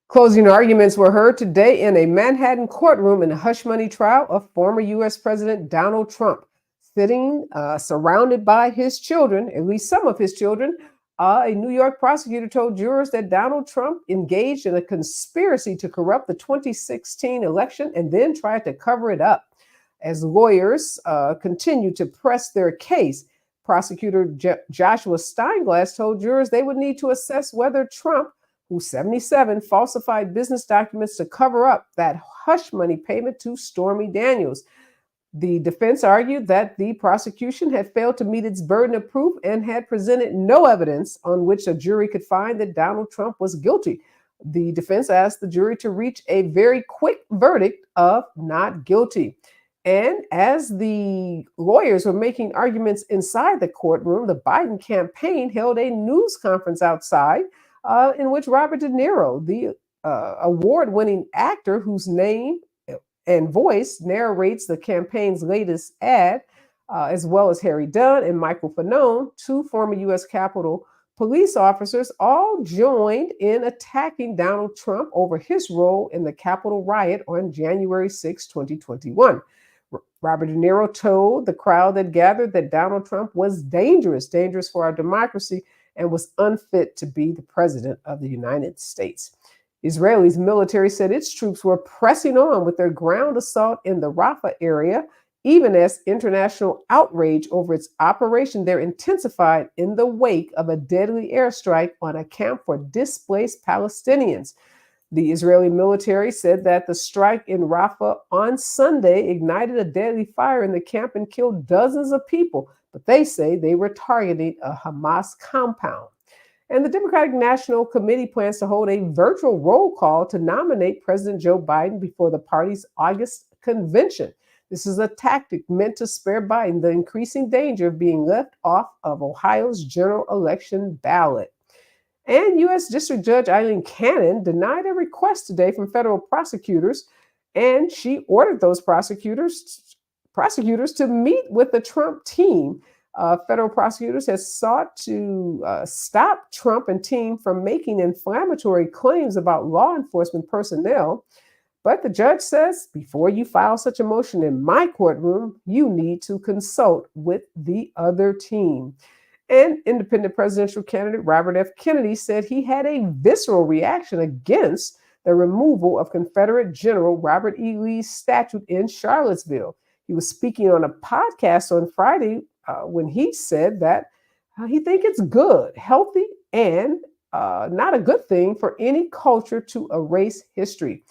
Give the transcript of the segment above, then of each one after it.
Closing arguments were heard today in a Manhattan courtroom in a hush money trial of former U.S. President Donald Trump, sitting surrounded by his children, at least some of his children. A New York prosecutor told jurors that Donald Trump engaged in a conspiracy to corrupt the 2016 election and then tried to cover it up. As lawyers continued to press their case, prosecutor Joshua Steinglass told jurors they would need to assess whether Trump, who's 77, falsified business documents to cover up that hush money payment to Stormy Daniels. The defense argued that the prosecution had failed to meet its burden of proof and had presented no evidence on which a jury could find that Donald Trump was guilty. The defense asked the jury to reach a very quick verdict of not guilty. And as the lawyers were making arguments inside the courtroom, the Biden campaign held a news conference outside in which Robert De Niro, the award-winning actor whose name and voice narrates the campaign's latest ad, as well as Harry Dunn and Michael Fanone, two former U.S. Capitol police officers, all joined in attacking Donald Trump over his role in the Capitol riot on January 6, 2021. Robert De Niro told the crowd that gathered that Donald Trump was dangerous for our democracy, and was unfit to be the president of the United States. Israel's military said its troops were pressing on with their ground assault in the Rafah area, even as international outrage over its operation there intensified in the wake of a deadly airstrike on a camp for displaced Palestinians. The Israeli military said that the strike in Rafah on Sunday ignited a deadly fire in the camp and killed dozens of people, but they say they were targeting a Hamas compound. And the Democratic National Committee plans to hold a virtual roll call to nominate President Joe Biden before the party's August convention. This is a tactic meant to spare Biden the increasing danger of being left off of Ohio's general election ballot. And U.S. District Judge Eileen Cannon denied a request today from federal prosecutors, and she ordered those prosecutors to meet with the Trump team. Federal prosecutors have sought to stop Trump and team from making inflammatory claims about law enforcement personnel. But the judge says, before you file such a motion in my courtroom, you need to consult with the other team. And independent presidential candidate Robert F. Kennedy said he had a visceral reaction against the removal of Confederate General Robert E. Lee's statue in Charlottesville. He was speaking on a podcast on Friday when he said that he thinks it's good, healthy, and not a good thing for any culture to erase history.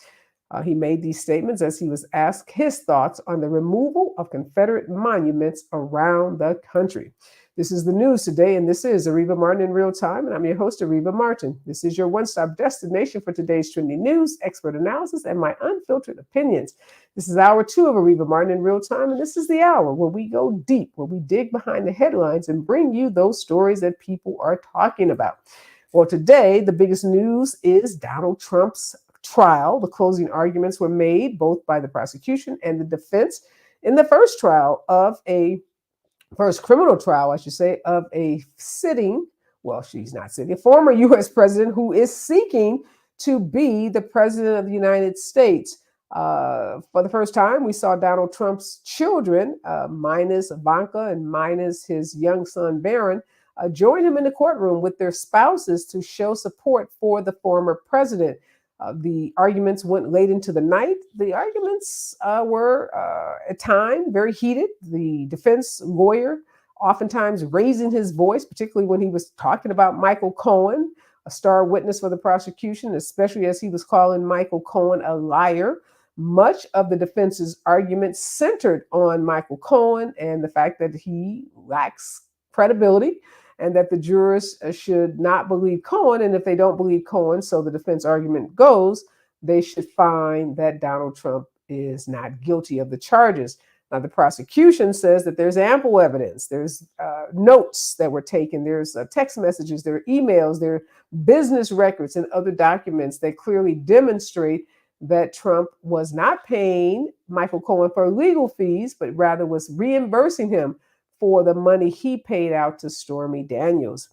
He made these statements as he was asked his thoughts on the removal of Confederate monuments around the country. This is the news today, and this is Areva Martin in real time, and I'm your host, Areva Martin. This is your one-stop destination for today's trending news, expert analysis, and my unfiltered opinions. This is hour 2 of Areva Martin in real time, and this is the hour where we go deep, where we dig behind the headlines and bring you those stories that people are talking about. Well, today, the biggest news is Donald Trump's trial. The closing arguments were made both by the prosecution and the defense in the first criminal trial, I should say, of a former U.S. president who is seeking to be the president of the United States. For the first time, we saw Donald Trump's children, minus Ivanka and minus his young son, Barron, join him in the courtroom with their spouses to show support for the former president. The arguments went late into the night. The arguments were, at times, very heated. The defense lawyer oftentimes raising his voice, particularly when he was talking about Michael Cohen, a star witness for the prosecution, especially as he was calling Michael Cohen a liar. Much of the defense's argument centered on Michael Cohen and the fact that he lacks credibility, and that the jurors should not believe Cohen. And if they don't believe Cohen, so the defense argument goes, they should find that Donald Trump is not guilty of the charges. Now, the prosecution says that there's ample evidence. There's notes that were taken. There's text messages. There are emails. There are business records and other documents that clearly demonstrate that Trump was not paying Michael Cohen for legal fees, but rather was reimbursing him for the money he paid out to Stormy Daniels.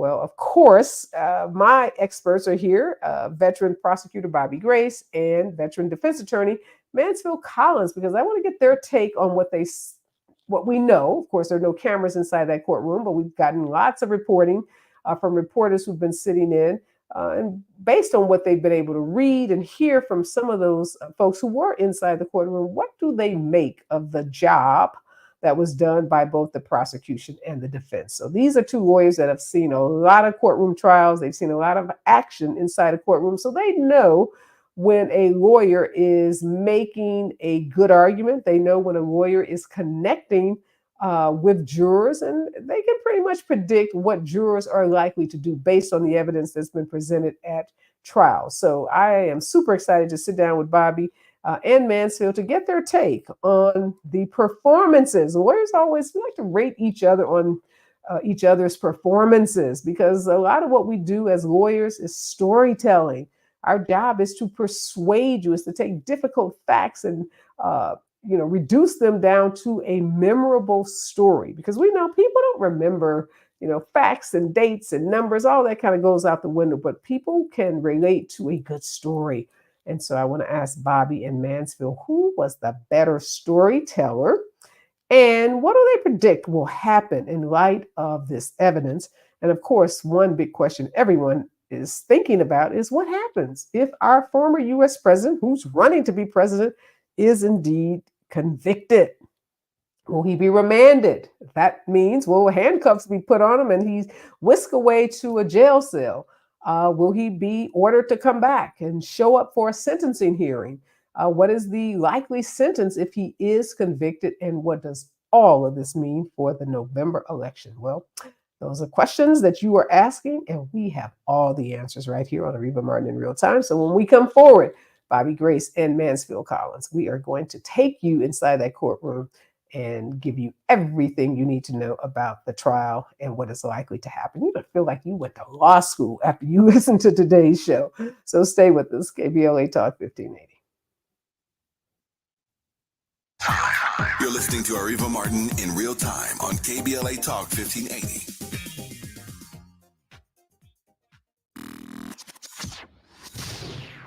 Well, of course, my experts are here, veteran prosecutor Bobby Grace and veteran defense attorney Mansfield Collins, because I want to get their take on what we know. Of course, there are no cameras inside that courtroom, but we've gotten lots of reporting from reporters who've been sitting in. And based on what they've been able to read and hear from some of those folks who were inside the courtroom, what do they make of the job that was done by both the prosecution and the defense? So these are two lawyers that have seen a lot of courtroom trials. They've seen a lot of action inside a courtroom. So they know when a lawyer is making a good argument. They know when a lawyer is connecting with jurors, and they can pretty much predict what jurors are likely to do based on the evidence that's been presented at trial. So I am super excited to sit down with Bobby and Mansfield to get their take on the performances. Lawyers always like to rate each other on each other's performances, because a lot of what we do as lawyers is storytelling. Our job is to persuade you, is to take difficult facts and reduce them down to a memorable story, because we know people don't remember, facts and dates and numbers, all that kind of goes out the window, but people can relate to a good story. And so I want to ask Bobby and Mansfield, who was the better storyteller? And what do they predict will happen in light of this evidence? And of course, one big question everyone is thinking about is what happens if our former U.S. president, who's running to be president, is indeed convicted? Will he be remanded? That means, will handcuffs be put on him and he's whisked away to a jail cell? Will he be ordered to come back and show up for a sentencing hearing? What is the likely sentence if he is convicted? And what does all of this mean for the November election? Well, those are questions that you are asking, and we have all the answers right here on Areva Martin in Real Time. So when we come forward, Bobby Grace and Mansfield Collins, we are going to take you inside that courtroom and give you everything you need to know about the trial and what is likely to happen. You don't feel like you went to law school after you listen to today's show. So stay with us, KBLA Talk 1580. You're listening to Areva Martin in Real Time on KBLA Talk 1580.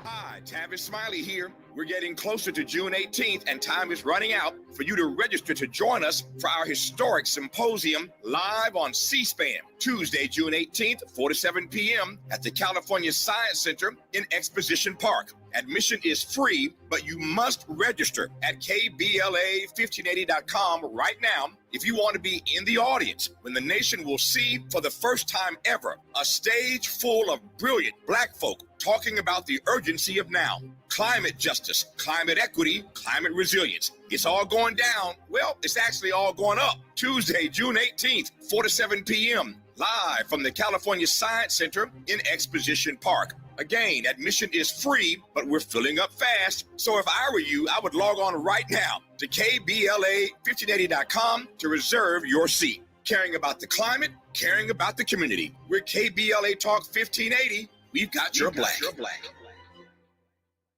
Hi, Tavis Smiley here. We're getting closer to June 18th, and time is running out for you to register to join us for our historic symposium live on C-SPAN, Tuesday, June 18th, 4 to 7 p.m. at the California Science Center in Exposition Park. Admission is free, but you must register at KBLA1580.com right now if you want to be in the audience when the nation will see for the first time ever a stage full of brilliant Black folk talking about the urgency of now. Climate justice, climate equity, climate resilience. It's all going down. Well, it's actually all going up. Tuesday, June 18th, 4 to 7 p.m. live from the California Science Center in Exposition Park. Again, admission is free, but we're filling up fast. So if I were you, I would log on right now to KBLA1580.com to reserve your seat. Caring about the climate, caring about the community. We're KBLA Talk 1580. We've got your black.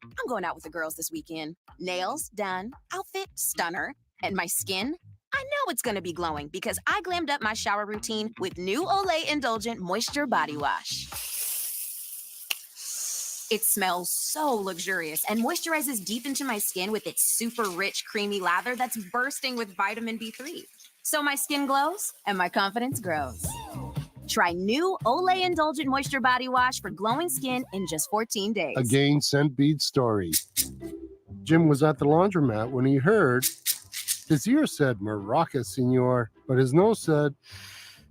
I'm going out with the girls this weekend. Nails done, outfit stunner, and my skin, I know it's going to be glowing because I glammed up my shower routine with new Olay Indulgent Moisture Body Wash. It smells so luxurious and moisturizes deep into my skin with its super rich, creamy lather that's bursting with vitamin B3. So my skin glows and my confidence grows. Try new Olay Indulgent Moisture Body Wash for glowing skin in just 14 days. Again, Scent Bead story. Jim was at the laundromat when he heard his ear said, "Maraca, senor," but his nose said,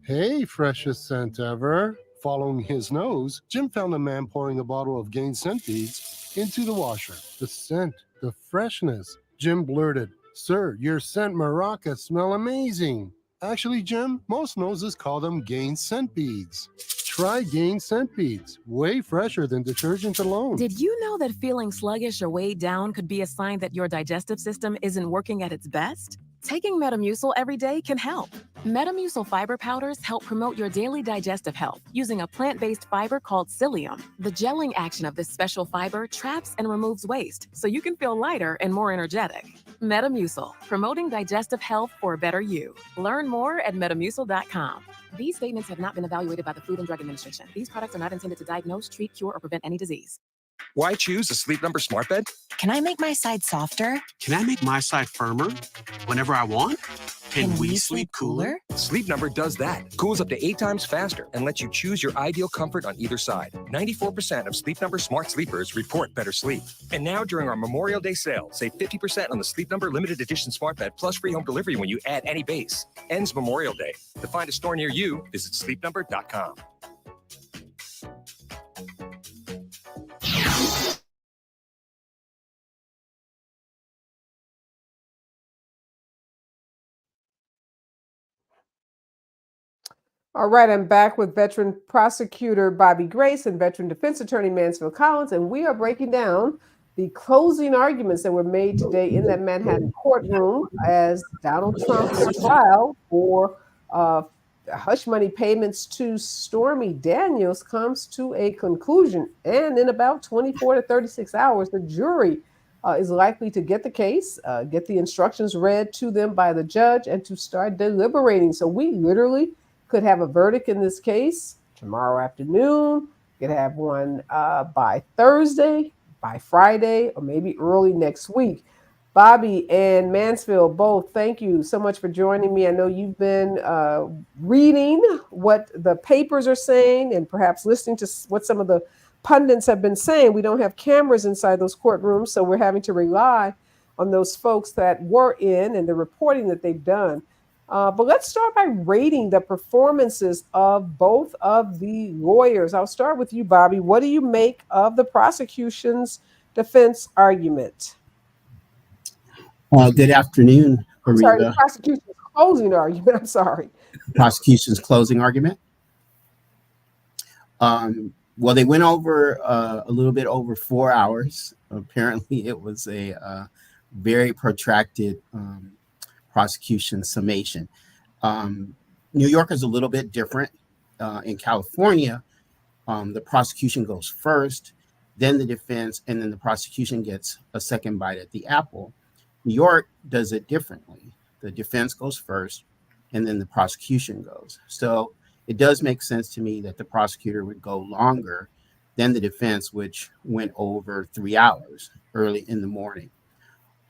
"Hey, freshest scent ever." Following his nose, Jim found a man pouring a bottle of Gain Scent Beads into the washer. The scent, the freshness. Jim blurted, "Sir, your scent Maraca smell amazing." Actually, Jim, most noses call them Gain Scent Beads. Try Gain Scent Beads. Way fresher than detergent alone. Did you know that feeling sluggish or weighed down could be a sign that your digestive system isn't working at its best? Taking Metamucil every day can help. Metamucil fiber powders help promote your daily digestive health using a plant-based fiber called psyllium. The gelling action of this special fiber traps and removes waste so you can feel lighter and more energetic. Metamucil, promoting digestive health for a better you. Learn more at metamucil.com. These statements have not been evaluated by the Food and Drug Administration. These products are not intended to diagnose, treat, cure, or prevent any disease. Why choose a Sleep Number smart bed? Can I make my side softer? Can I make my side firmer whenever I want? Can we sleep cooler? Sleep Number does that. Cools up to 8 times faster and lets you choose your ideal comfort on either side. 94% of Sleep Number smart sleepers report better sleep. And now during our Memorial Day sale, save 50% on the Sleep Number limited edition smart bed plus free home delivery when you add any base. Ends Memorial Day. To find a store near you, visit sleepnumber.com. All right, I'm back with veteran prosecutor Bobby Grace and veteran defense attorney Mansfield Collins, and we are breaking down the closing arguments that were made today in that Manhattan courtroom as Donald Trump's trial for hush money payments to Stormy Daniels comes to a conclusion. And in about 24 to 36 hours, the jury is likely to get the case, get the instructions read to them by the judge, and to start deliberating. So we literally could have a verdict in this case tomorrow afternoon, could have one by Thursday, by Friday, or maybe early next week. Bobby and Mansfield, both, thank you so much for joining me. I know you've been reading what the papers are saying and perhaps listening to what some of the pundits have been saying. We don't have cameras inside those courtrooms, so we're having to rely on those folks that were in and the reporting that they've done. But let's start by rating the performances of both of the lawyers. I'll start with you, Bobby. What do you make of the prosecution's defense argument? Good afternoon, Areva. Sorry, the prosecution's closing argument. I'm sorry. Prosecution's closing argument. Well, they went over a little bit over 4 hours. Apparently, it was a very protracted prosecution summation. New York is a little bit different. In California, the prosecution goes first, then the defense, and then the prosecution gets a second bite at the apple. New York does it differently. The defense goes first, and then the prosecution goes. So it does make sense to me that the prosecutor would go longer than the defense, which went over 3 hours early in the morning.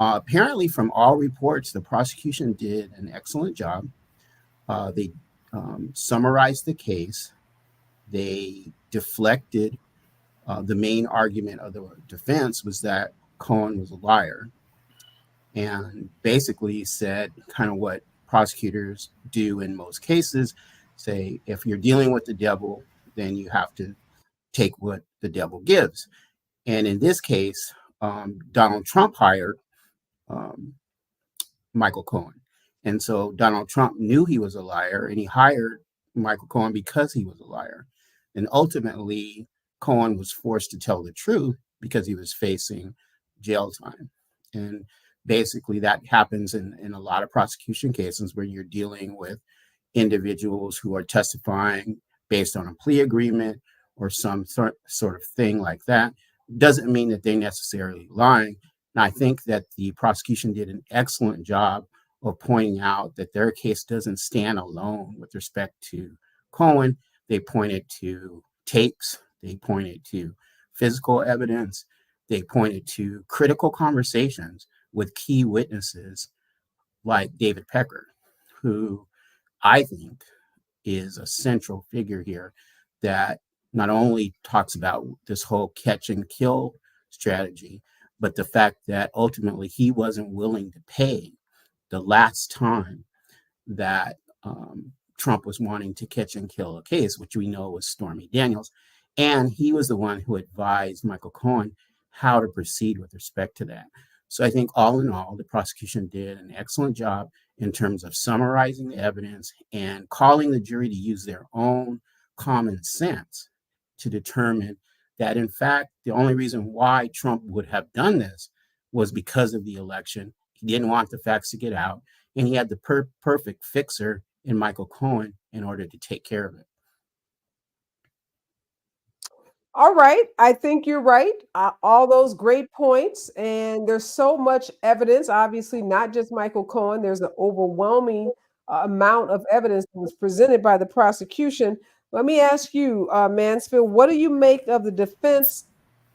Apparently, from all reports, the prosecution did an excellent job. They summarized the case. They deflected. The main argument of the defense was that Cohen was a liar, and basically said kind of what prosecutors do in most cases, say, if you're dealing with the devil, then you have to take what the devil gives. And in this case, Donald Trump hired Michael Cohen. And so Donald Trump knew he was a liar, and he hired Michael Cohen because he was a liar. And ultimately, Cohen was forced to tell the truth because he was facing jail time. And basically that happens in a lot of prosecution cases where you're dealing with individuals who are testifying based on a plea agreement or some sort of thing like that. Doesn't mean that they're necessarily lying. And I think that the prosecution did an excellent job of pointing out that their case doesn't stand alone with respect to Cohen. They pointed to tapes. They pointed to physical evidence. They pointed to critical conversations with key witnesses like David Pecker, who I think is a central figure here that not only talks about this whole catch and kill strategy, but the fact that ultimately he wasn't willing to pay the last time that Trump was wanting to catch and kill a case, which we know was Stormy Daniels. And he was the one who advised Michael Cohen how to proceed with respect to that. So I think all in all, the prosecution did an excellent job in terms of summarizing the evidence and calling the jury to use their own common sense to determine that, in fact, the only reason why Trump would have done this was because of the election. He didn't want the facts to get out, and he had the perfect fixer in Michael Cohen in order to take care of it. All right. I think you're right. All those great points. And there's so much evidence, obviously, not just Michael Cohen. There's an overwhelming amount of evidence that was presented by the prosecution. Let me ask you, Mansfield, what do you make of the defense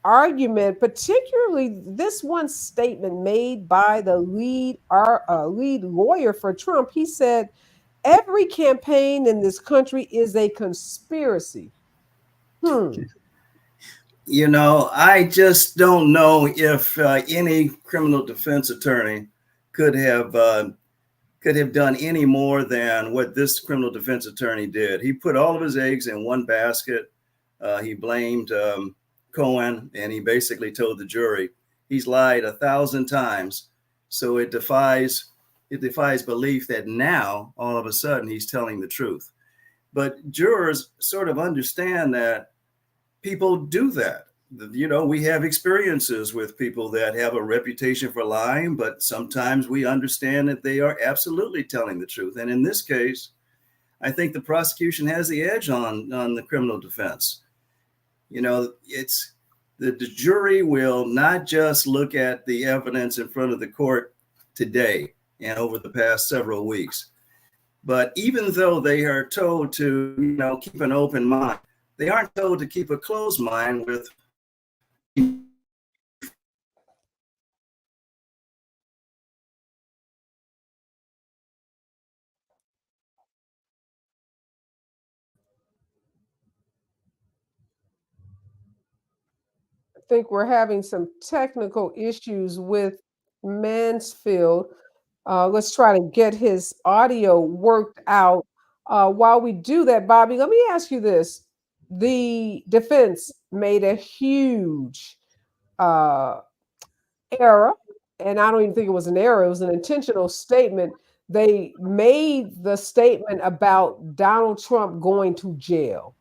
argument, particularly this one statement made by the lead lawyer for Trump? He said, every campaign in this country is a conspiracy. You know, I just don't know if any criminal defense attorney could have done any more than what this criminal defense attorney did. He put all of his eggs in one basket. He blamed Cohen, and he basically told the jury he's lied 1,000 times. So it defies belief that now all of a sudden he's telling the truth. But jurors sort of understand that people do that. You know, we have experiences with people that have a reputation for lying, but sometimes we understand that they are absolutely telling the truth. And in this case, I think the prosecution has the edge on the criminal defense. You know, it's the jury will not just look at the evidence in front of the court today and over the past several weeks, but even though they are told to, you know, keep an open mind, they aren't told to keep a closed mind with. I think we're having some technical issues with Mansfield. Let's try to get his audio worked out. While we do that, Bobby, let me ask you this. The defense made a huge uh, error, and I don't even think it was an error, it was an intentional statement. They made the statement about Donald Trump going to jail,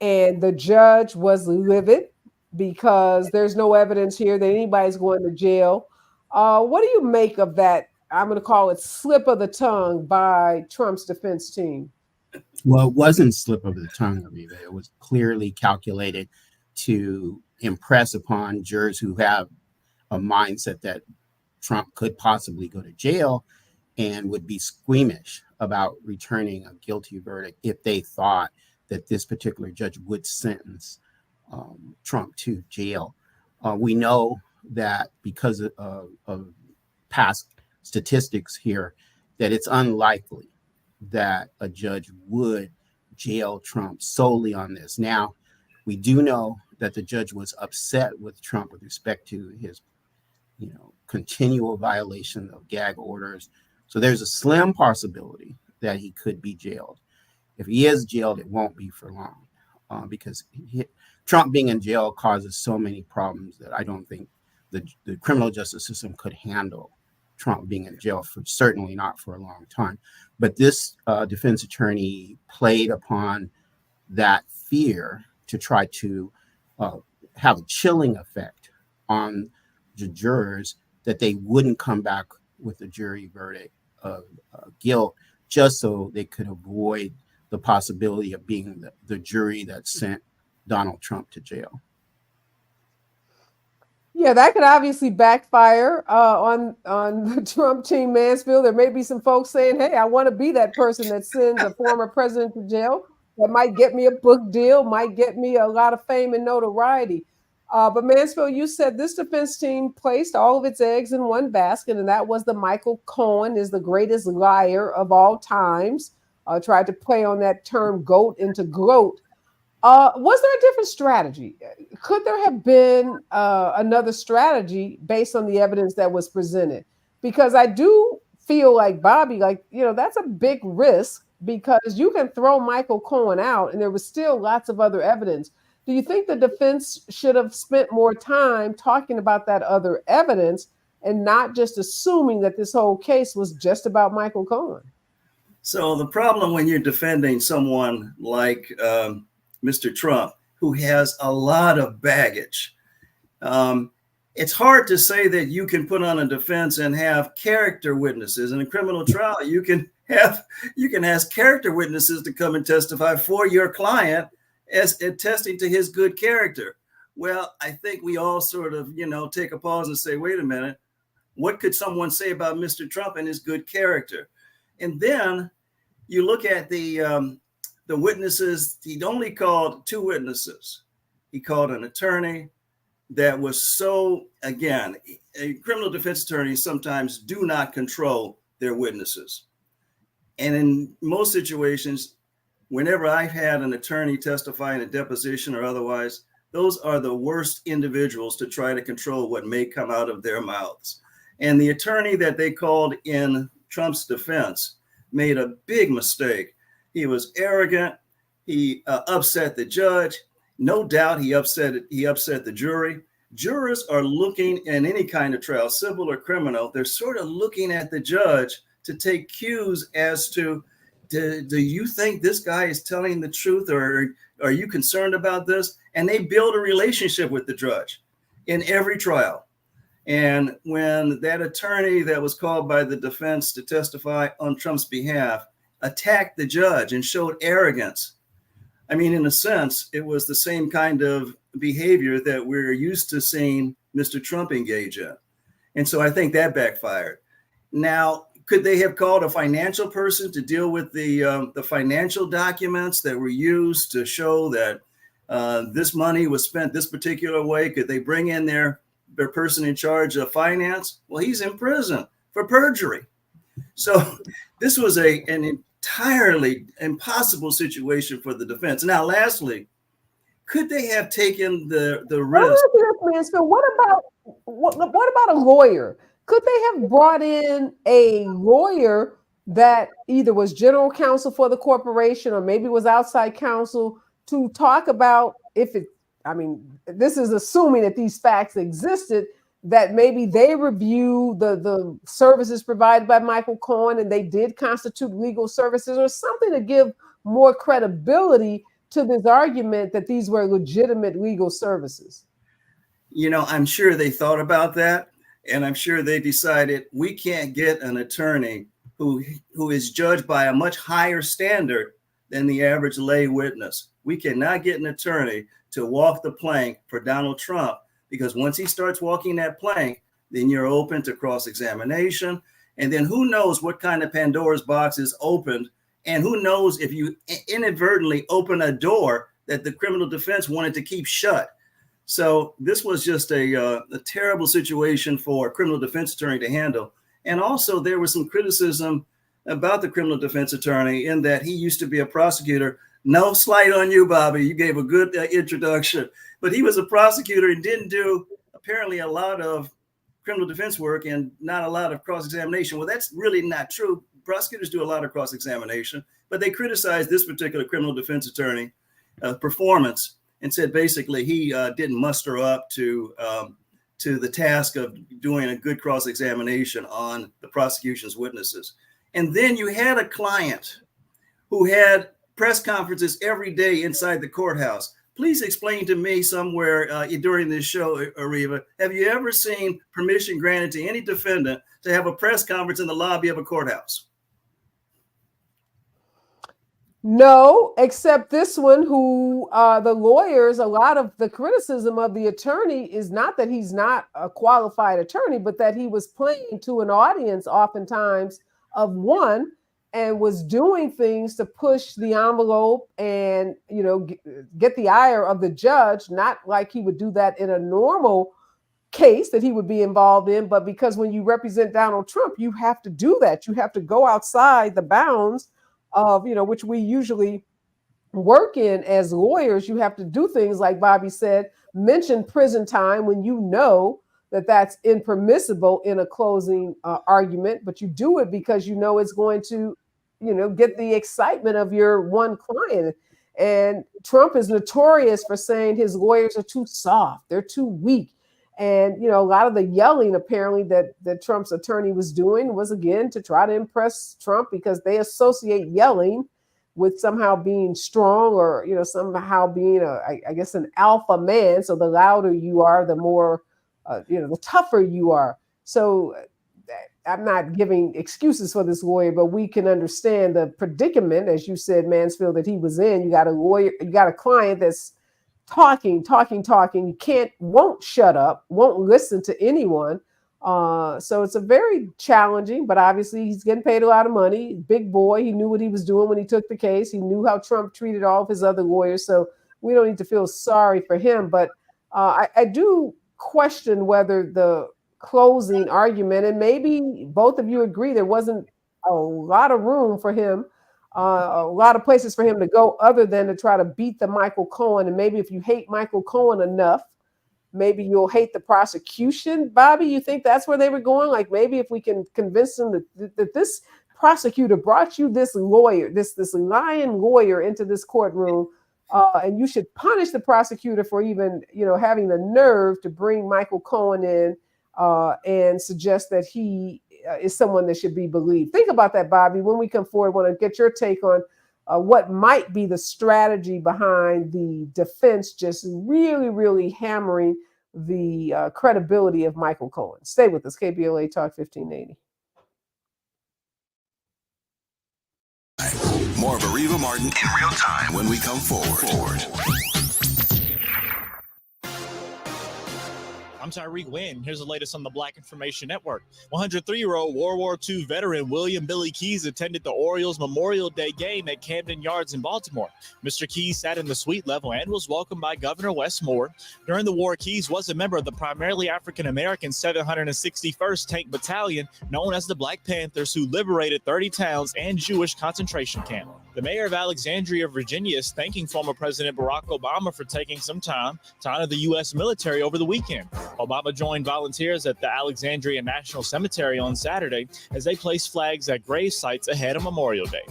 and the judge was livid because there's no evidence here that anybody's going to jail. What do you make of that? I'm going to call it slip of the tongue by Trump's defense team. Well, it wasn't slip of the tongue, Areva. It was clearly calculated to impress upon jurors who have a mindset that Trump could possibly go to jail and would be squeamish about returning a guilty verdict if they thought that this particular judge would sentence Trump to jail. We know that because of past statistics here, that it's unlikely that a judge would jail Trump solely on this. Now, we do know that the judge was upset with Trump with respect to his, you know, continual violation of gag orders. So there's a slim possibility that he could be jailed. If he is jailed, it won't be for long because Trump being in jail causes so many problems that I don't think the criminal justice system could handle Trump being in jail, for certainly not for a long time. But this defense attorney played upon that fear to try to have a chilling effect on the jurors, that they wouldn't come back with a jury verdict of guilt, just so they could avoid the possibility of being the jury that sent Donald Trump to jail. Yeah, that could obviously backfire on the Trump team, Mansfield. There may be some folks saying, "Hey, I want to be that person that sends a former president to jail. That might get me a book deal, might get me a lot of fame and notoriety." But Mansfield, you said this defense team placed all of its eggs in one basket, and that was the Michael Cohen is the greatest liar of all times. Tried to play on that term "goat" into "gloat." Was there a different strategy? Could there have been another strategy based on the evidence that was presented? Because I do feel like, Bobby, like, you know, that's a big risk because you can throw Michael Cohen out and there was still lots of other evidence. Do you think the defense should have spent more time talking about that other evidence and not just assuming that this whole case was just about Michael Cohen? So the problem when you're defending someone like Mr. Trump, who has a lot of baggage, it's hard to say that you can put on a defense and have character witnesses. In a criminal trial, you can ask character witnesses to come and testify for your client as attesting to his good character. Well, I think we all sort of, take a pause and say, wait a minute, what could someone say about Mr. Trump and his good character? And then you look at the witnesses. He only called 2 witnesses. He called an attorney that was again, a criminal defense attorney sometimes do not control their witnesses. And in most situations, whenever I've had an attorney testify in a deposition or otherwise, those are the worst individuals to try to control what may come out of their mouths. And the attorney that they called in Trump's defense made a big mistake. He was arrogant. He upset the judge. No doubt he upset the jury. Jurors are looking in any kind of trial, civil or criminal. They're sort of looking at the judge to take cues as to, do you think this guy is telling the truth, or are you concerned about this? And they build a relationship with the judge in every trial. And when that attorney that was called by the defense to testify on Trump's behalf attacked the judge and showed arrogance, I mean, in a sense, it was the same kind of behavior that we're used to seeing Mr. Trump engage in. And so I think that backfired. Now, could they have called a financial person to deal with the financial documents that were used to show that this money was spent this particular way? Could they bring in their person in charge of finance? Well, he's in prison for perjury. So this was an entirely impossible situation for the defense. Now, lastly, could they have taken the risk? So what about a lawyer? Could they have brought in a lawyer that either was general counsel for the corporation or maybe was outside counsel to talk about this is assuming that these facts existed, that maybe they review the services provided by Michael Cohen and they did constitute legal services or something to give more credibility to this argument that these were legitimate legal services? I'm sure they thought about that. And I'm sure they decided we can't get an attorney who is judged by a much higher standard than the average lay witness. We cannot get an attorney to walk the plank for Donald Trump, because once he starts walking that plank, then you're open to cross-examination. And then who knows what kind of Pandora's box is opened. And who knows if you inadvertently open a door that the criminal defense wanted to keep shut. So this was just a terrible situation for a criminal defense attorney to handle. And also there was some criticism about the criminal defense attorney in that he used to be a prosecutor. No slight on you, Bobby. You gave a good introduction. But he was a prosecutor and didn't do apparently a lot of criminal defense work and not a lot of cross-examination. Well, that's really not true. Prosecutors do a lot of cross-examination, but they criticized this particular criminal defense attorney performance and said basically he didn't muster up to the task of doing a good cross-examination on the prosecution's witnesses. And then you had a client who had press conferences every day inside the courthouse. Please explain to me somewhere during this show, Areva, have you ever seen permission granted to any defendant to have a press conference in the lobby of a courthouse? No, except this one who the lawyers, a lot of the criticism of the attorney is not that he's not a qualified attorney, but that he was playing to an audience oftentimes of one and was doing things to push the envelope and, get the ire of the judge, not like he would do that in a normal case that he would be involved in, but because when you represent Donald Trump, you have to do that. You have to go outside the bounds of, which we usually work in as lawyers. You have to do things like Bobby said, mention prison time when you know that that's impermissible in a closing argument, but you do it because it's going to, get the excitement of your one client. And Trump is notorious for saying his lawyers are too soft, they're too weak. And, a lot of the yelling apparently that Trump's attorney was doing was, again, to try to impress Trump because they associate yelling with somehow being strong or, somehow being, an alpha man. So the louder you are, the more, the tougher you are. So I'm not giving excuses for this lawyer, but we can understand the predicament, as you said, Mansfield, that he was in. You got a lawyer, you got a client that's talking. You won't shut up, won't listen to anyone. So it's a very challenging, but obviously he's getting paid a lot of money. Big boy. He knew what he was doing when he took the case. He knew how Trump treated all of his other lawyers. So we don't need to feel sorry for him. But I do question whether the closing argument, and maybe both of you agree there wasn't a lot of room for him, a lot of places for him to go other than to try to beat the Michael Cohen. And maybe if you hate Michael Cohen enough, maybe you'll hate the prosecution. Bobby, you think that's where they were going? Like maybe if we can convince them that this prosecutor brought you this lawyer, this lying lawyer into this courtroom, and you should punish the prosecutor for even, having the nerve to bring Michael Cohen in and suggest that he is someone that should be believed. Think about that, Bobby. When we come forward, I want to get your take on what might be the strategy behind the defense just really, really hammering the credibility of Michael Cohen. Stay with us, KBLA Talk 1580. More of Areva Martin in real time when we come forward. I'm Tyreek Wynn. Here's the latest on the Black Information Network. 103-year-old World War II veteran William Billy Keys attended the Orioles Memorial Day game at Camden Yards in Baltimore. Mr. Keys sat in the suite level and was welcomed by Governor Wes Moore. During the war, Keys was a member of the primarily African-American 761st Tank Battalion, known as the Black Panthers, who liberated 30 towns and Jewish concentration camps. The mayor of Alexandria, Virginia, is thanking former President Barack Obama for taking some time to honor the U.S. military over the weekend. Obama joined volunteers at the Alexandria National Cemetery on Saturday as they placed flags at grave sites ahead of Memorial Day.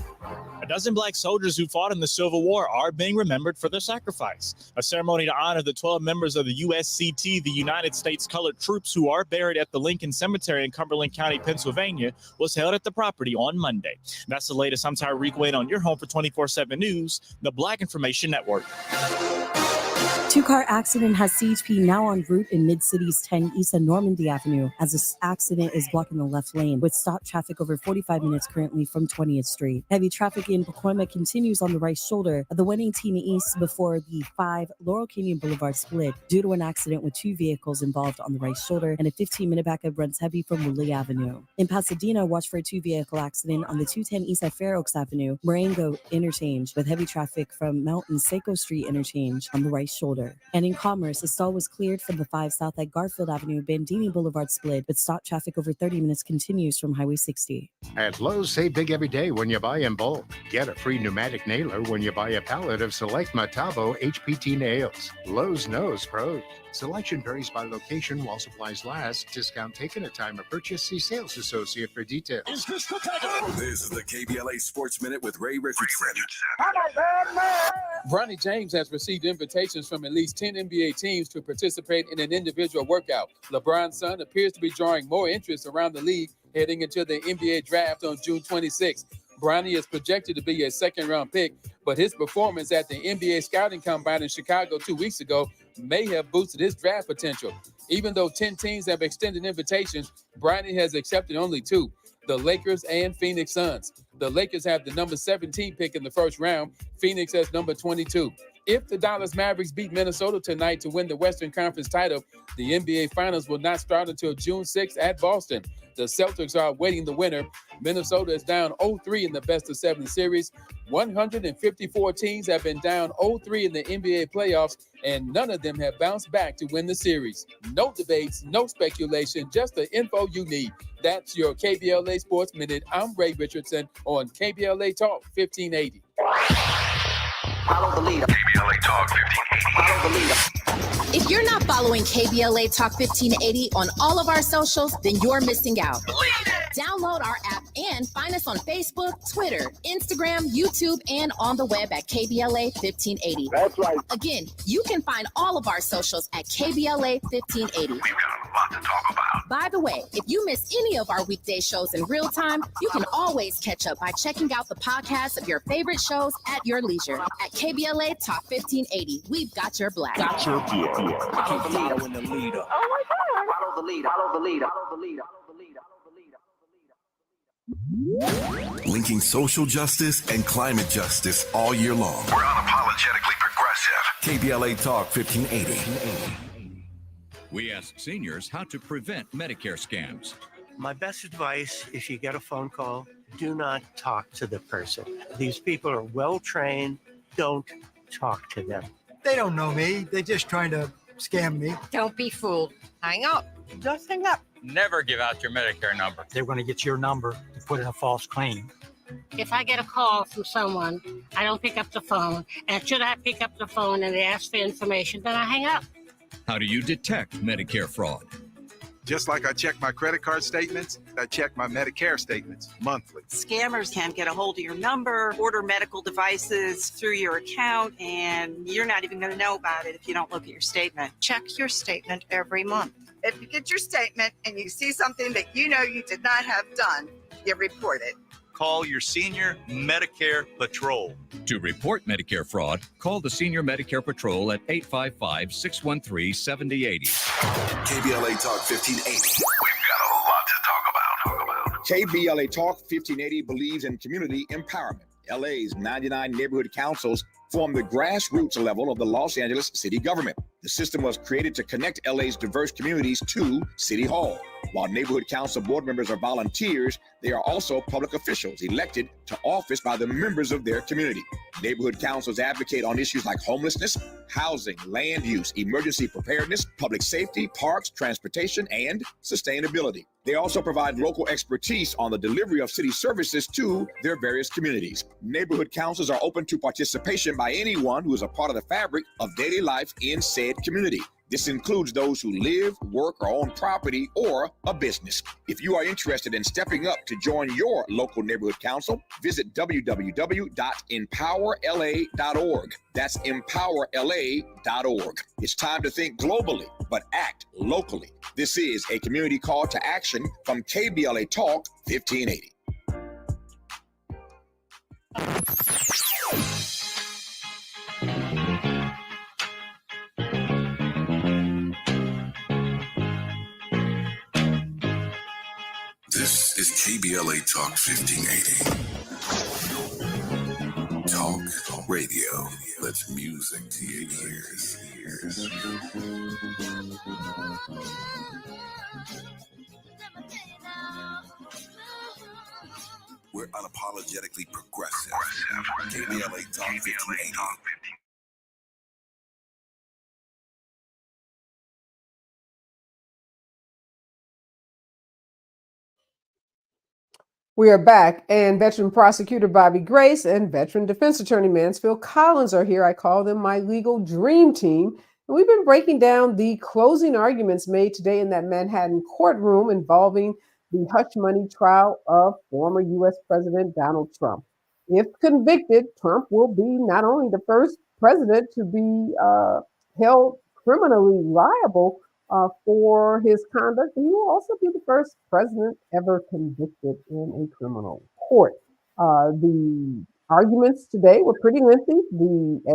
A dozen Black soldiers who fought in the Civil War are being remembered for their sacrifice. A ceremony to honor the 12 members of the USCT, the United States Colored Troops, who are buried at the Lincoln Cemetery in Cumberland County, Pennsylvania, was held at the property on Monday. That's the latest. I'm Tyreek Wayne on your home for 24/7 News, the Black Information Network. Two-car accident has CHP now en route in Mid-City's 10 East and Normandy Avenue as this accident is blocking the left lane with stop traffic over 45 minutes currently from 20th Street. Heavy traffic in Pacoima continues on the right shoulder of the 118 East before the 5 Laurel Canyon Boulevard split due to an accident with 2 vehicles involved on the right shoulder, and a 15-minute backup runs heavy from Woodley Avenue. In Pasadena, watch for a 2-vehicle accident on the 210 East at Fair Oaks Avenue, Marengo interchange with heavy traffic from Mountain Seco Street interchange on the right shoulder. And in Commerce, a stall was cleared from the 5 South at Garfield Avenue, Bandini Boulevard split, but stop traffic over 30 minutes continues from Highway 60. At Lowe's, save big every day when you buy in bulk. Get a free pneumatic nailer when you buy a pallet of select Metabo HPT nails. Lowe's knows pros. Selection varies by location while supplies last. Discount taken at time of purchase. See sales associate for details. This is the KBLA Sports Minute with Ray Richardson. Bronny James has received invitations from at least 10 NBA teams to participate in an individual workout. LeBron's son appears to be drawing more interest around the league heading into the NBA draft on June 26th. Bronny is projected to be a second-round pick, but his performance at the NBA Scouting Combine in Chicago 2 weeks ago may have boosted his draft potential. Even though 10 teams have extended invitations, Bronny has accepted only 2, the Lakers and Phoenix Suns. The Lakers have the number 17 pick in the first round. Phoenix has number 22. If the Dallas Mavericks beat Minnesota tonight to win the Western Conference title, the NBA Finals will not start until June 6th at Boston. The Celtics are awaiting the winner. Minnesota is down 0-3 in the best-of-7 series. 154 teams have been down 0-3 in the NBA playoffs, and none of them have bounced back to win the series. No debates, no speculation, just the info you need. That's your KBLA Sports Minute. I'm Ray Richardson on KBLA Talk 1580. Follow the leader. KBLA Talk 1580. Follow the leader. If you're not following KBLA Talk 1580 on all of our socials, then you're missing out. Download our app and find us on Facebook, Twitter, Instagram, YouTube, and on the web at KBLA 1580. That's right. Again, you can find all of our socials at KBLA 1580. We've got a lot to talk about. By the way, if you miss any of our weekday shows in real time, you can always catch up by checking out the podcast of your favorite shows at your leisure. At KBLA Talk 1580, we've got your black. Got your black. Follow the leader. Oh my God. Follow the leader. Follow the leader. Follow the leader. Follow the leader. Follow the leader. Linking social justice and climate justice all year long. We're unapologetically progressive. KBLA Talk 1580. We ask seniors how to prevent Medicare scams. My best advice, if you get a phone call, do not talk to the person. These people are well trained. Don't talk to them. They don't know me. They're just trying to scam me. Don't be fooled. Hang up. Just hang up. Never give out your Medicare number. They're going to get your number to put in a false claim. If I get a call from someone, I don't pick up the phone. And should I pick up the phone and they ask for information, then I hang up. How do you detect Medicare fraud? Just like I check my credit card statements, I check my Medicare statements monthly. Scammers can get a hold of your number, order medical devices through your account, and you're not even going to know about it if you don't look at your statement. Check your statement every month. If you get your statement and you see something that you know you did not have done, you report it. Call your senior Medicare Patrol. To report Medicare fraud, call the Senior Medicare Patrol at 855-613-7080. KBLA Talk 1580. KBLA Talk 1580 believes in community empowerment. LA's 99 neighborhood councils form the grassroots level of the Los Angeles city government. The system was created to connect LA's diverse communities to City Hall. While neighborhood council board members are volunteers, they are also public officials elected to office by the members of their community. Neighborhood councils advocate on issues like homelessness, housing, land use, emergency preparedness, public safety, parks, transportation, and sustainability. They also provide local expertise on the delivery of city services to their various communities. Neighborhood councils are open to participation by anyone who is a part of the fabric of daily life in said community. This includes those who live, work, or own property or a business. If you are interested in stepping up to join your local neighborhood council, visit www.empowerla.org. That's empowerla.org. It's time to think globally, but act locally. This is a community call to action from KBLA Talk 1580. This is KBLA Talk 1580. Talk radio. That's music to your ears. We're unapologetically progressive. KBLA Talk 1580. We are back, and veteran prosecutor Bobby Grace and veteran defense attorney Mansfield Collins are here. I call them my legal dream team. And we've been breaking down the closing arguments made today in that Manhattan courtroom involving the hush money trial of former U.S. President Donald Trump. If convicted, Trump will be not only the first president to be held criminally liable for his conduct, he will also be the first president ever convicted in a criminal court. The arguments today were pretty lengthy.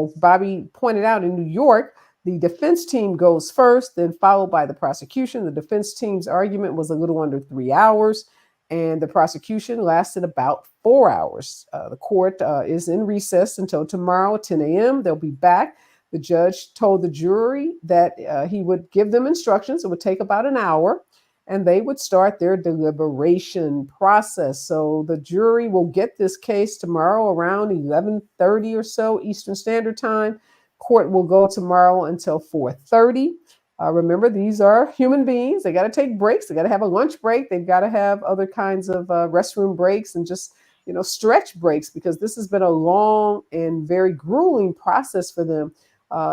As Bobby pointed out, in New York, the defense team goes first, then followed by the prosecution. The defense team's argument was a little under 3 hours, and the prosecution lasted about 4 hours. The court is in recess until tomorrow at 10 a.m. They'll be back. The judge told the jury that he would give them instructions. It would take about an hour, and they would start their deliberation process. So the jury will get this case tomorrow around 11:30 or so Eastern Standard Time. Court will go tomorrow until 4:30. Remember, these are human beings. They got to take breaks. They got to have a lunch break. They've got to have other kinds of restroom breaks and just, stretch breaks, because this has been a long and very grueling process for them.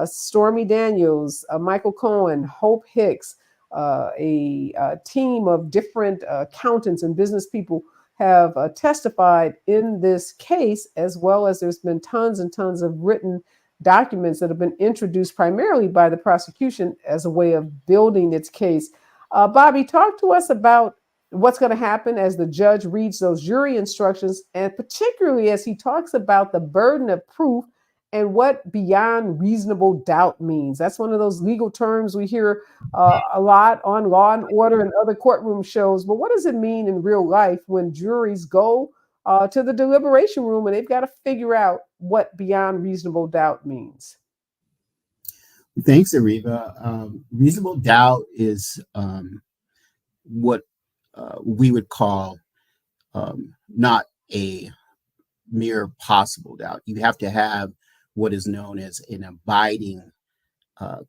Stormy Daniels, Michael Cohen, Hope Hicks, a team of different accountants and business people have testified in this case, as well as there's been tons and tons of written documents that have been introduced primarily by the prosecution as a way of building its case. Bobby, talk to us about what's going to happen as the judge reads those jury instructions, and particularly as he talks about the burden of proof and what beyond reasonable doubt means. That's one of those legal terms we hear a lot on Law and Order and other courtroom shows. But what does it mean in real life when juries go to the deliberation room and they've got to figure out what beyond reasonable doubt means? Thanks, Areva. Reasonable doubt is what we would call not a mere possible doubt. You have to have what is known as an abiding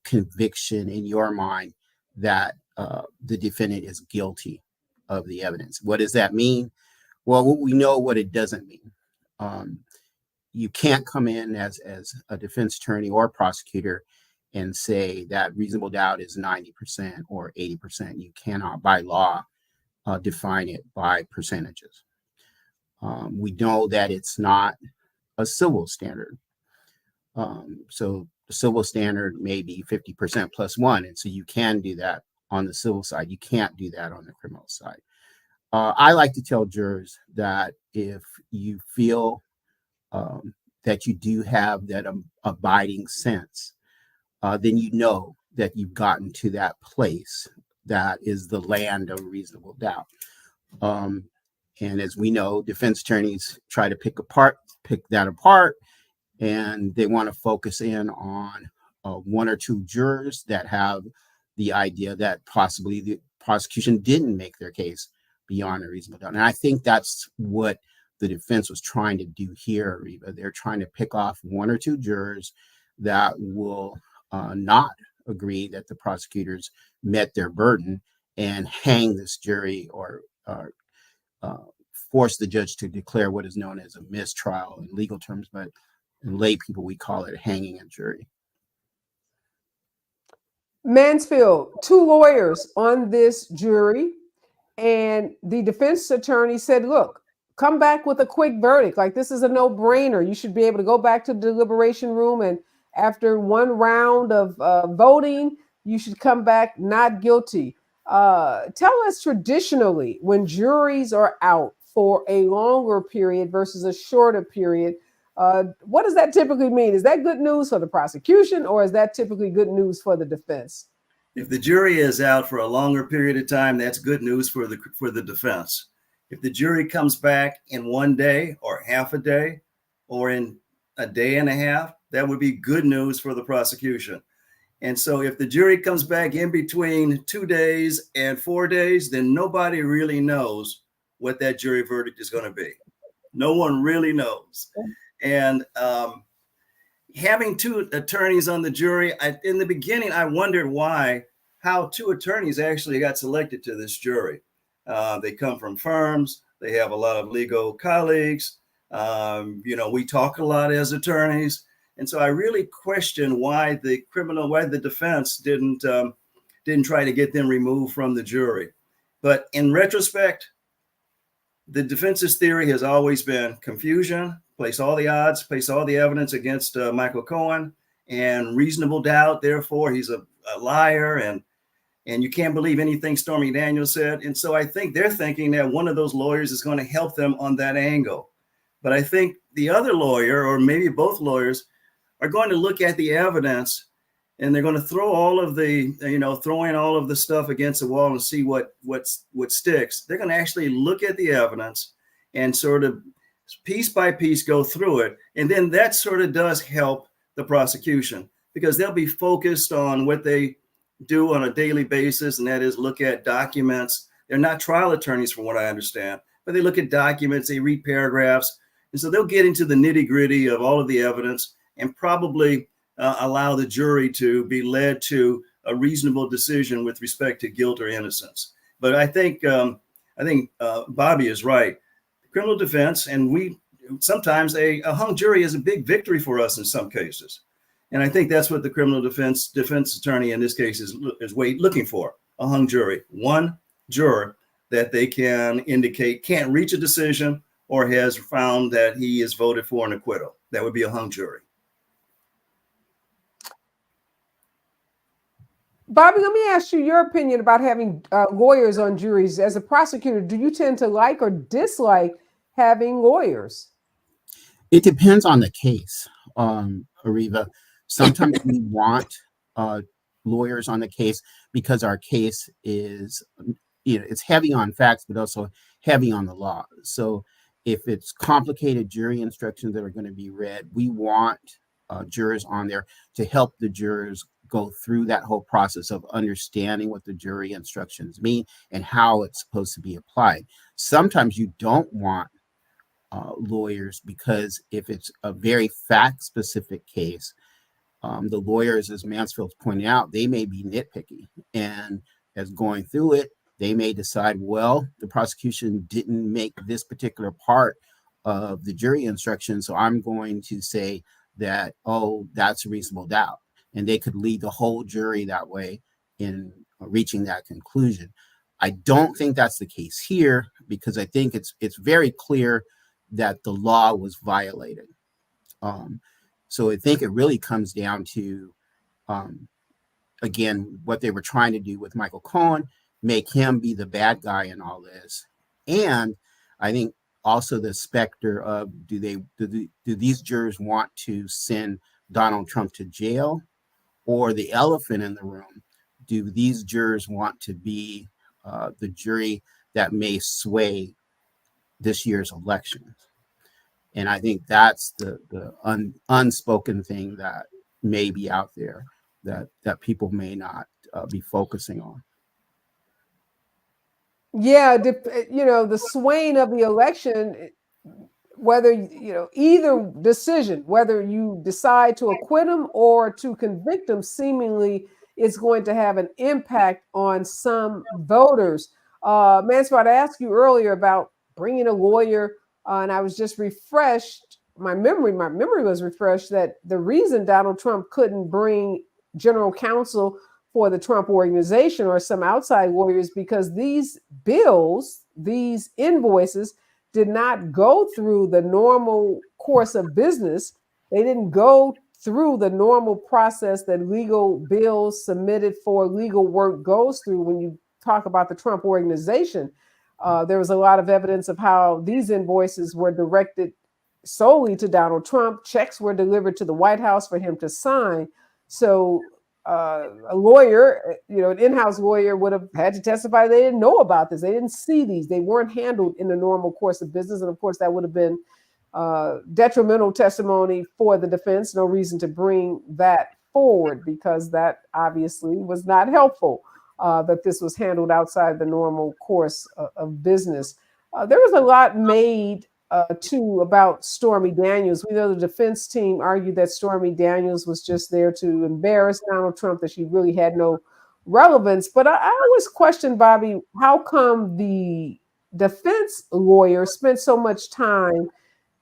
conviction in your mind that the defendant is guilty of the evidence. What does that mean? Well, we know what it doesn't mean. You can't come in as a defense attorney or prosecutor and say that reasonable doubt is 90% or 80%. You cannot, by law, define it by percentages. We know that it's not a civil standard. So the civil standard may be 50% plus one. And so you can do that on the civil side. You can't do that on the criminal side. I like to tell jurors that if you feel that you do have that abiding sense, then you know that you've gotten to that place that is the land of reasonable doubt. And as we know, defense attorneys try to pick that apart, and they want to focus in on one or two jurors that have the idea that possibly the prosecution didn't make their case beyond a reasonable doubt. And I think that's what the defense was trying to do here, Areva. They're trying to pick off one or two jurors that will not agree that the prosecutors met their burden and hang this jury or force the judge to declare what is known as a mistrial in legal terms, but in lay people, we call it hanging a jury. Mansfield, two lawyers on this jury, and the defense attorney said, look, come back with a quick verdict. Like, this is a no-brainer. You should be able to go back to the deliberation room, and after one round of voting, you should come back not guilty. Tell us, traditionally, when juries are out for a longer period versus a shorter period, what does that typically mean? Is that good news for the prosecution, or is that typically good news for the defense? If the jury is out for a longer period of time, that's good news for the defense. If the jury comes back in 1 day or half a day or in a day and a half, that would be good news for the prosecution. And so if the jury comes back in between 2 days and 4 days, then nobody really knows what that jury verdict is going to be. No one really knows. And having two attorneys on the jury, in the beginning, I wondered how two attorneys actually got selected to this jury. They come from firms. They have a lot of legal colleagues. We talk a lot as attorneys. And so I really question why the defense didn't try to get them removed from the jury. But in retrospect, the defense's theory has always been confusion, place all the odds, place all the evidence against Michael Cohen, and reasonable doubt. Therefore, he's a liar, and you can't believe anything Stormy Daniels said. And so I think they're thinking that one of those lawyers is going to help them on that angle. But I think the other lawyer, or maybe both lawyers, are going to look at the evidence, and they're going to throw all of throwing all of the stuff against the wall and see what sticks. They're going to actually look at the evidence and sort of piece by piece go through it. And then that sort of does help the prosecution, because they'll be focused on what they do on a daily basis, and that is look at documents. They're not trial attorneys, from what I understand, but they look at documents, they read paragraphs. And so they'll get into the nitty-gritty of all of the evidence and probably allow the jury to be led to a reasonable decision with respect to guilt or innocence. But I think Bobby is right. Criminal defense, and sometimes a hung jury is a big victory for us in some cases. And I think that's what the criminal defense attorney in this case is looking for, a hung jury. One juror that they can indicate can't reach a decision or has found that he is voted for an acquittal. That would be a hung jury. Bobby, let me ask you your opinion about having lawyers on juries. As a prosecutor, do you tend to like or dislike having lawyers? It depends on the case, Areva. Sometimes we want lawyers on the case because our case is, it's heavy on facts, but also heavy on the law. So if it's complicated jury instructions that are going to be read, we want jurors on there to help the jurors go through that whole process of understanding what the jury instructions mean and how it's supposed to be applied. Sometimes you don't want lawyers because if it's a very fact-specific case, the lawyers, as Mansfield's pointing out, they may be nitpicky, and as going through it, they may decide, well, the prosecution didn't make this particular part of the jury instruction, so I'm going to say that, oh, that's a reasonable doubt. And they could lead the whole jury that way in reaching that conclusion. I don't think that's the case here because I think it's very clear that the law was violated. So I think it really comes down to, again, what they were trying to do with Michael Cohen, make him be the bad guy in all this. And I think also the specter of do these jurors want to send Donald Trump to jail? Or the elephant in the room, do these jurors want to be the jury that may sway this year's elections? And I think that's the unspoken thing that may be out there that people may not be focusing on. Yeah, the swaying of the election, whether, either decision, whether you decide to acquit him or to convict him, seemingly is going to have an impact on some voters. Mansfield, I asked you earlier about bringing a lawyer, and I was just refreshed. My memory was refreshed that the reason Donald Trump couldn't bring general counsel for the Trump organization or some outside lawyers because these bills, these invoices, did not go through the normal course of business. They didn't go through the normal process that legal bills submitted for legal work goes through when you talk about the Trump organization. There was a lot of evidence of how these invoices were directed solely to Donald Trump. Checks were delivered to the White House for him to sign. So a lawyer, an in-house lawyer would have had to testify they didn't know about this. They didn't see these. They weren't handled in the normal course of business. And of course, that would have been detrimental testimony for the defense. No reason to bring that forward because that obviously was not helpful, that this was handled outside the normal course of business. There was a lot made too about Stormy Daniels. We know the defense team argued that Stormy Daniels was just there to embarrass Donald Trump, that she really had no relevance. But I always question, Bobby, how come the defense lawyer spent so much time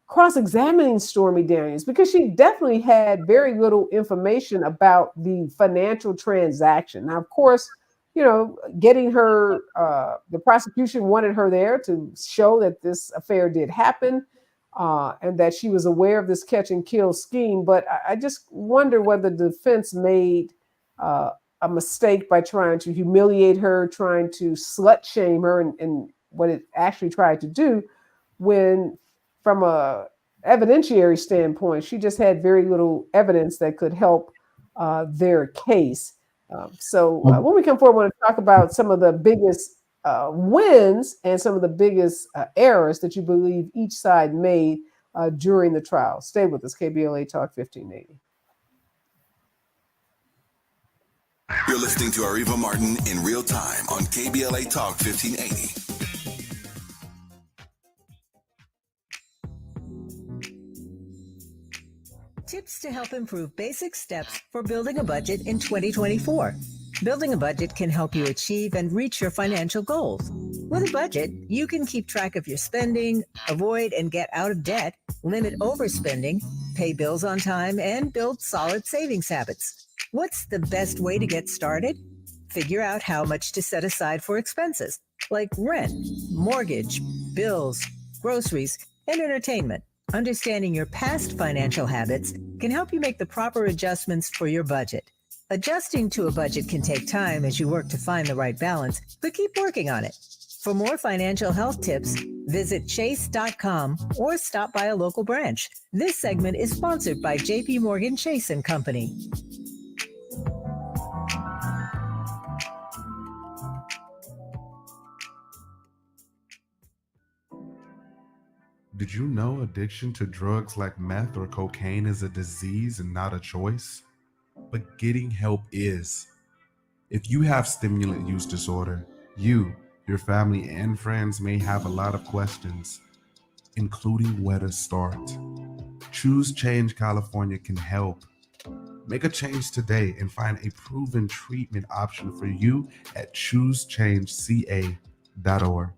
cross-examining Stormy Daniels? Because she definitely had very little information about the financial transaction. Now, of course, getting her, the prosecution wanted her there to show that this affair did happen and that she was aware of this catch and kill scheme. But I just wonder whether the defense made a mistake by trying to humiliate her, trying to slut shame her, and what it actually tried to do when, from a evidentiary standpoint, she just had very little evidence that could help their case. So when we come forward, I want to talk about some of the biggest wins and some of the biggest errors that you believe each side made during the trial. Stay with us, KBLA Talk 1580. You're listening to Areva Martin in real time on KBLA Talk 1580. Tips to help improve basic steps for building a budget in 2024. Building a budget can help you achieve and reach your financial goals. With a budget, you can keep track of your spending, avoid and get out of debt, limit overspending, pay bills on time, and build solid savings habits. What's the best way to get started? Figure out how much to set aside for expenses like rent, mortgage, bills, groceries, and entertainment. Understanding your past financial habits can help you make the proper adjustments for your budget. Adjusting to a budget can take time as you work to find the right balance, but keep working on it. For more financial health tips, Visit chase.com or stop by a local branch. This segment is sponsored by JP Morgan Chase & Company. Did you know addiction to drugs like meth or cocaine is a disease and not a choice? But getting help is. If you have stimulant use disorder, you, your family, and friends may have a lot of questions, including where to start. Choose Change California can help. Make a change today and find a proven treatment option for you at choosechangeca.org.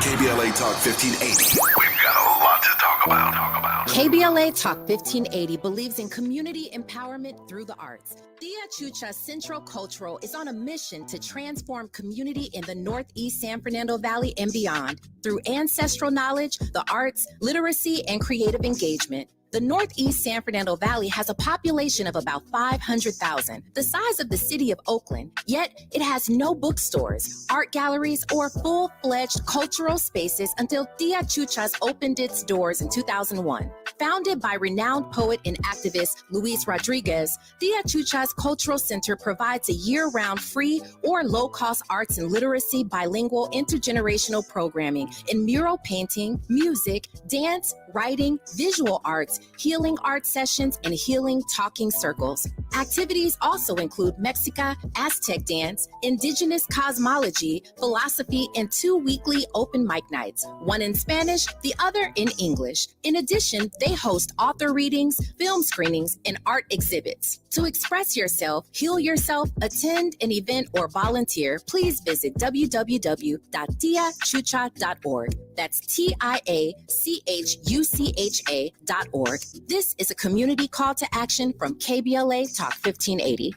KBLA Talk 1580. We've got a lot to talk about. KBLA Talk 1580 believes in community empowerment through the arts. Tia Chucha Central Cultural is on a mission to transform community in the Northeast San Fernando Valley and beyond through ancestral knowledge, the arts, literacy, and creative engagement. The Northeast San Fernando Valley has a population of about 500,000, the size of the city of Oakland, yet it has no bookstores, art galleries, or full-fledged cultural spaces until Tia Chuchas opened its doors in 2001. Founded by renowned poet and activist Luis Rodriguez, Tia Chucha's Cultural Center provides a year-round free or low-cost arts and literacy bilingual intergenerational programming in mural painting, music, dance, writing, visual arts, healing art sessions, and healing talking circles. Activities also include Mexica, Aztec dance, indigenous cosmology, philosophy, and 2 weekly open mic nights, one in Spanish, the other in English. In addition, they host author readings, film screenings, and art exhibits. To express yourself, heal yourself, attend an event, or volunteer, please visit www.tiachucha.org. That's TIACHUCHA.org. This is a community call to action from KBLA Talk 1580.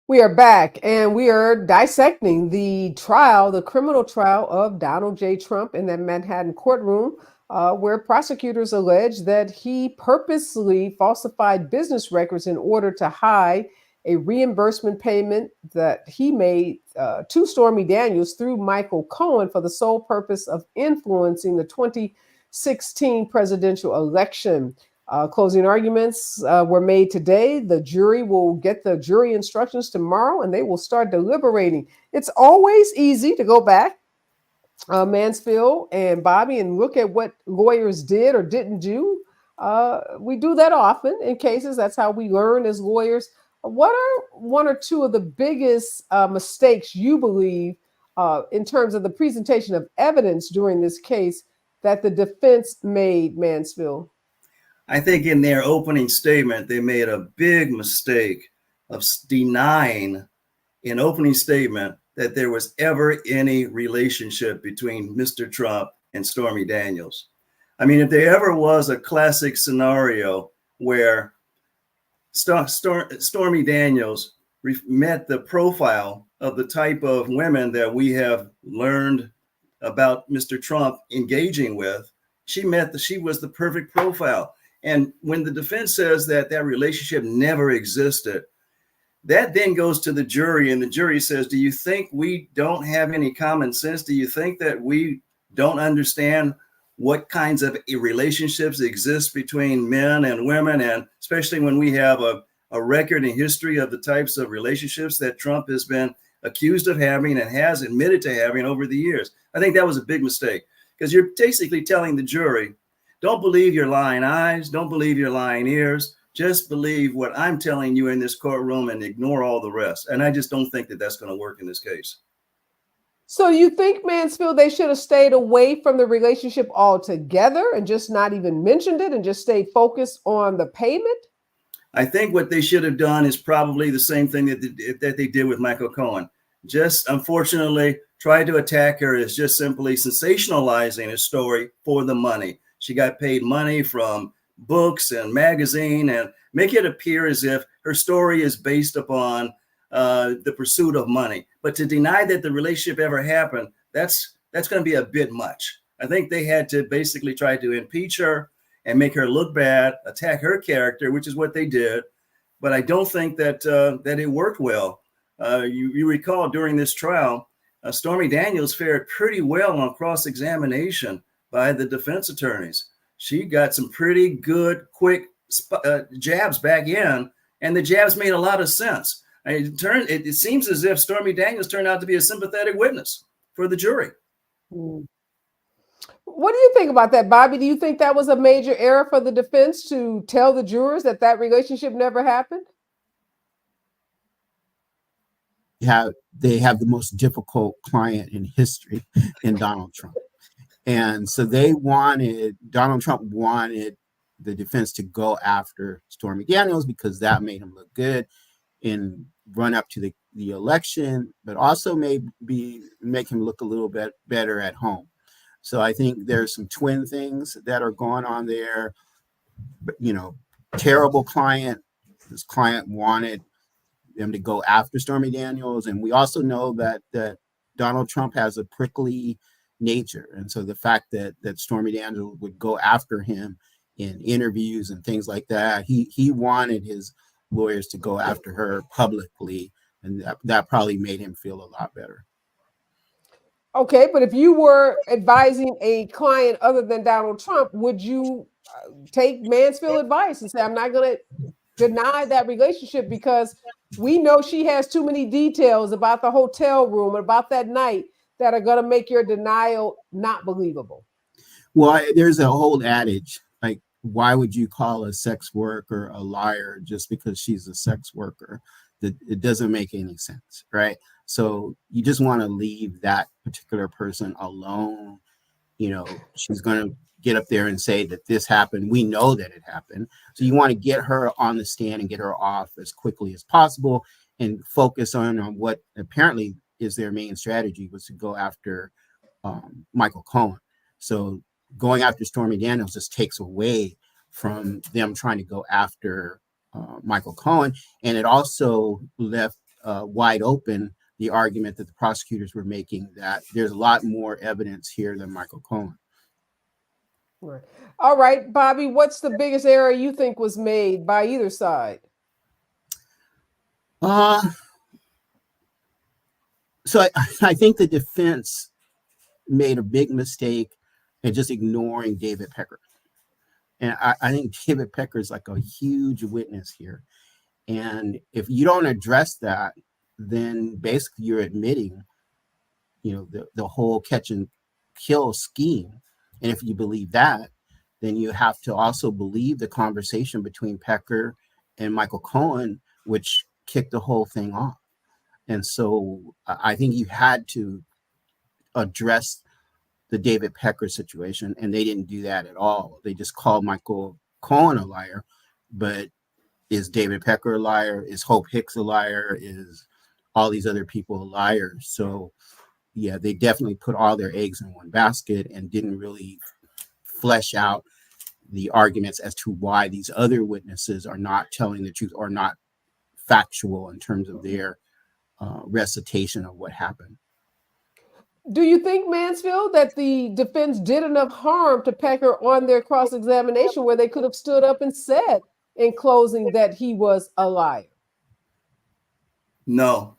We are back and we are dissecting the trial, the criminal trial of Donald J. Trump in that Manhattan courtroom, where prosecutors allege that he purposely falsified business records in order to hide a reimbursement payment that he made to Stormy Daniels through Michael Cohen for the sole purpose of influencing the 2016 presidential election. Closing arguments were made today. The jury will get the jury instructions tomorrow and they will start deliberating. It's always easy to go back, Mansfield and Bobby, and look at what lawyers did or didn't do. We do that often in cases. That's how we learn as lawyers. What are one or two of the biggest mistakes you believe in terms of the presentation of evidence during this case that the defense made, Mansfield? I think in their opening statement, they made a big mistake of denying in opening statement that there was ever any relationship between Mr. Trump and Stormy Daniels. I mean, if there ever was a classic scenario where Stormy Daniels met the profile of the type of women that we have learned about Mr. Trump engaging with, she was the perfect profile. And when the defense says that that relationship never existed, that then goes to the jury, and the jury says, do you think we don't have any common sense? Do you think that we don't understand what kinds of relationships exist between men and women? And especially when we have a record and history of the types of relationships that Trump has been accused of having and has admitted to having over the years. I think that was a big mistake, because you're basically telling the jury, don't believe your lying eyes, don't believe your lying ears, just believe what I'm telling you in this courtroom and ignore all the rest. And I just don't think that that's going to work in this case. So you think, Mansfield, they should have stayed away from the relationship altogether and just not even mentioned it and just stayed focused on the payment? I think what they should have done is probably the same thing that they did with Michael Cohen. Just unfortunately tried to attack her as just simply sensationalizing a story for the money. She got paid money from books and magazine and make it appear as if her story is based upon the pursuit of money. But to deny that the relationship ever happened, that's going to be a bit much. I think they had to basically try to impeach her and make her look bad, attack her character, which is what they did. But I don't think that that it worked well. You recall during this trial, Stormy Daniels fared pretty well on cross-examination by the defense attorneys. She got some pretty good, quick jabs back in, and the jabs made a lot of sense. It seems as if Stormy Daniels turned out to be a sympathetic witness for the jury. What do you think about that, Bobby? Do you think that was a major error for the defense to tell the jurors that that relationship never happened? They have the most difficult client in history in Donald Trump. And so Donald Trump wanted the defense to go after Stormy Daniels because that made him look good in run up to the election, but also maybe make him look a little bit better at home. So I think there's some twin things that are going on there. But, terrible client. This client wanted them to go after Stormy Daniels. And we also know that Donald Trump has a prickly nature. And so the fact that Stormy Daniels would go after him in interviews and things like that, he wanted his lawyers to go after her publicly. And that probably made him feel a lot better. Okay, but if you were advising a client other than Donald Trump, would you take Mansfield advice and say, I'm not going to deny that relationship because we know she has too many details about the hotel room, about that night, that are going to make your denial not believable? Well, there's a whole adage, like, why would you call a sex worker a liar just because she's a sex worker? It doesn't make any sense, right? So you just want to leave that particular person alone. She's going to get up there and say that this happened. We know that it happened. So you want to get her on the stand and get her off as quickly as possible and focus on what apparently is their main strategy, was to go after Michael Cohen. So going after Stormy Daniels just takes away from them trying to go after Michael Cohen. And it also left wide open the argument that the prosecutors were making that there's a lot more evidence here than Michael Cohen. Right. All right, Bobby, what's the biggest error you think was made by either side? So I think the defense made a big mistake in just ignoring David Pecker. And I think David Pecker is like a huge witness here. And if you don't address that, then basically you're admitting, the whole catch and kill scheme. And if you believe that, then you have to also believe the conversation between Pecker and Michael Cohen, which kicked the whole thing off. And so I think you had to address the David Pecker situation, and they didn't do that at all. They just called Michael Cohen a liar. But is David Pecker a liar? Is Hope Hicks a liar? Is all these other people a liar? So, yeah, they definitely put all their eggs in one basket and didn't really flesh out the arguments as to why these other witnesses are not telling the truth or not factual in terms of their recitation of what happened. Do you think, Mansfield, that the defense did enough harm to Pecker on their cross-examination where they could have stood up and said in closing that he was a liar? No.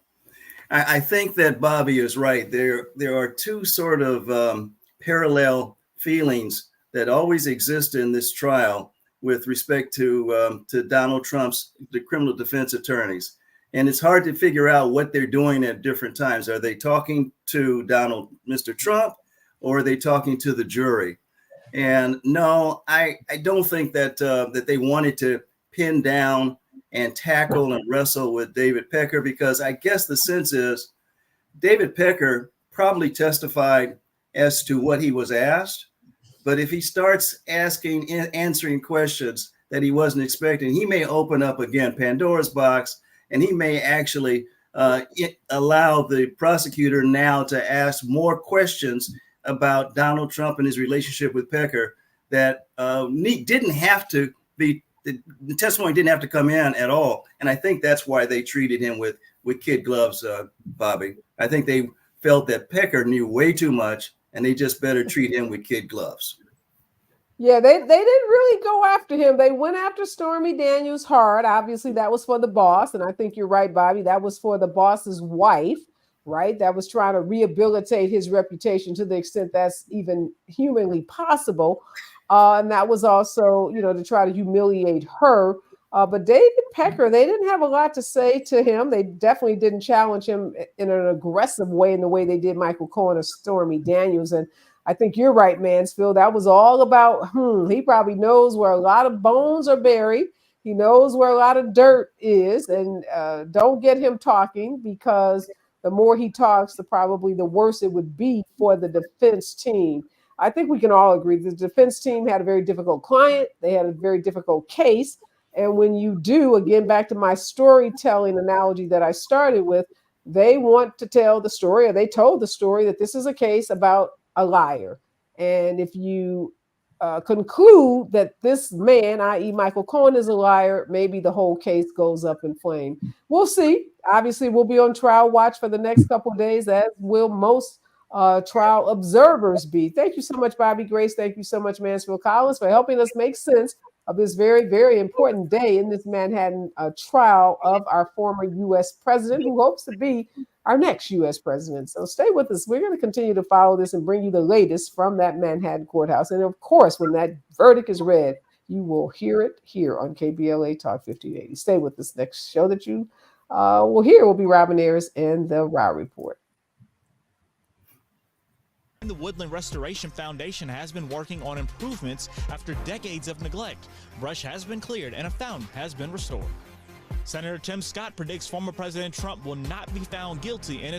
I think that Bobby is right. There are two sort of parallel feelings that always exist in this trial with respect to Donald Trump's the criminal defense attorneys. And it's hard to figure out what they're doing at different times. Are they talking to Mr. Trump, or are they talking to the jury? And no, I don't think that that they wanted to pin down and tackle and wrestle with David Pecker, because I guess the sense is David Pecker probably testified as to what he was asked. But if he starts answering questions that he wasn't expecting, he may open up again Pandora's box, and he may actually allow the prosecutor now to ask more questions about Donald Trump and his relationship with Pecker that didn't have to be, the testimony didn't have to come in at all. And I think that's why they treated him with kid gloves, Bobby. I think they felt that Pecker knew way too much and they just better treat him with kid gloves. Yeah, they didn't really go after him. They went after Stormy Daniels hard. Obviously, that was for the boss. And I think you're right, Bobby. That was for the boss's wife, right? That was trying to rehabilitate his reputation to the extent that's even humanly possible. And that was also, to try to humiliate her. But David Pecker, they didn't have a lot to say to him. They definitely didn't challenge him in an aggressive way in the way they did Michael Cohen or Stormy Daniels. And I think you're right, Mansfield. That was all about, he probably knows where a lot of bones are buried. He knows where a lot of dirt is. And don't get him talking, because the more he talks, the worse it would be for the defense team. I think we can all agree the defense team had a very difficult client. They had a very difficult case. And when you do, again, back to my storytelling analogy that I started with, they want to tell the story, or they told the story, that this is a case about a liar. And if you conclude that this man, i.e. Michael Cohen, is a liar, maybe the whole case goes up in flame. We'll see. Obviously, we'll be on trial watch for the next couple of days, as will most trial observers be. Thank you so much, Bobby Grace. Thank you so much, Mansfield Collins, for helping us make sense of this very, very important day in this Manhattan trial of our former U.S. president, who hopes to be our next U.S. president. So stay with us. We're going to continue to follow this and bring you the latest from that Manhattan courthouse. And of course, when that verdict is read, you will hear it here on KBLA Talk 1580. Stay with us. Next show that you will hear will be Robin Ayers and the Rao Report. The Woodland Restoration Foundation has been working on improvements after decades of neglect. Brush has been cleared and a fountain has been restored. Senator Tim Scott predicts former President Trump will not be found guilty in